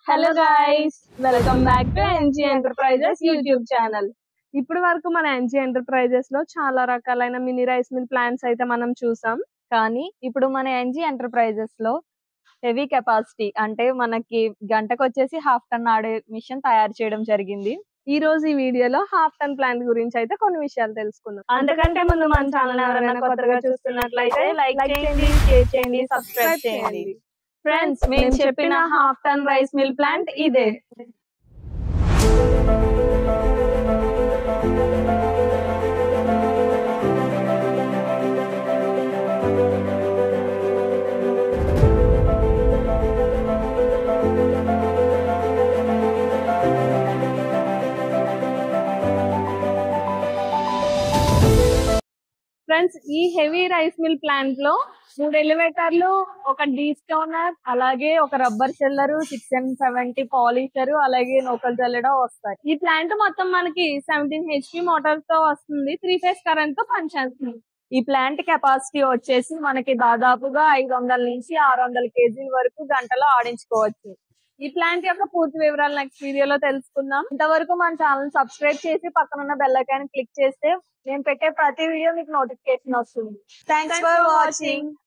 Hello guys, welcome back to NG enterprises YouTube channel. ఇప్పటి వరకు మన ఎన్జీ ఎంటర్ప్రైజెస్ లో చాలా రకాలైన మినీ రైస్ మిల్ ప్లాంట్స్ అయితే మనం చూసాం. కానీ ఇప్పుడు మన ఎన్జీ ఎంటర్ప్రైజెస్ లో హెవీ కెపాసిటీ అంటే మనకి గంటకు వచ్చేసి 1/2 టన్ ఆడే మిషన్ తయారు చేయడం జరిగింది. ఈ రోజు ఈ వీడియోలో 1/2 టన్ ప్లాంట్ గురించి అయితే కొన్ని విషయాలు తెలుసుకుందాం. అంతకంటే ముందు మన ఛానల్ ఎవరైనా కొత్తగా చూస్తున్నట్లయితే లైక్ చేయండి, షేర్ చేయండి, సబ్స్క్రైబ్ చేయండి. ఫ్రెండ్స్, మేము చెప్పిన 1/2 టన్ రైస్ మిల్ ప్లాంట్ ఇదే. ఫ్రెండ్స్, ఈ హెవీ రైస్ మిల్ ప్లాంట్ లో 3 ఎలివేటర్లు, ఒక డీస్టోనర్, అలాగే ఒక రబ్బర్ షెల్లర్, 670 పాలిషర్, అలాగే నూకలు జల్లెడ వస్తాయి. ఈ ప్లాంట్ మొత్తం మనకి 17 HP మోటార్ తో వస్తుంది. 3 ఫేజ్ కరెంట్ తో పనిచేస్తుంది. ఈ ప్లాంట్ కెపాసిటీ వచ్చేసి మనకి దాదాపుగా 500 నుంచి 600 kg వరకు గంటలో ఆడించుకోవచ్చు. ఈ ప్లాంట్ యొక్క పూర్తి వివరాలు నెక్స్ట్ వీడియోలో తెలుసుకుందాం. ఇంతవరకు మన ఛానల్ సబ్స్క్రైబ్ చేసి పక్కన ఉన్న బెల్ ఐకాన్ క్లిక్ చేస్తే నేను పెట్టే ప్రతి వీడియో మీకు నోటిఫికేషన్ వస్తుంది. Thanks for watching.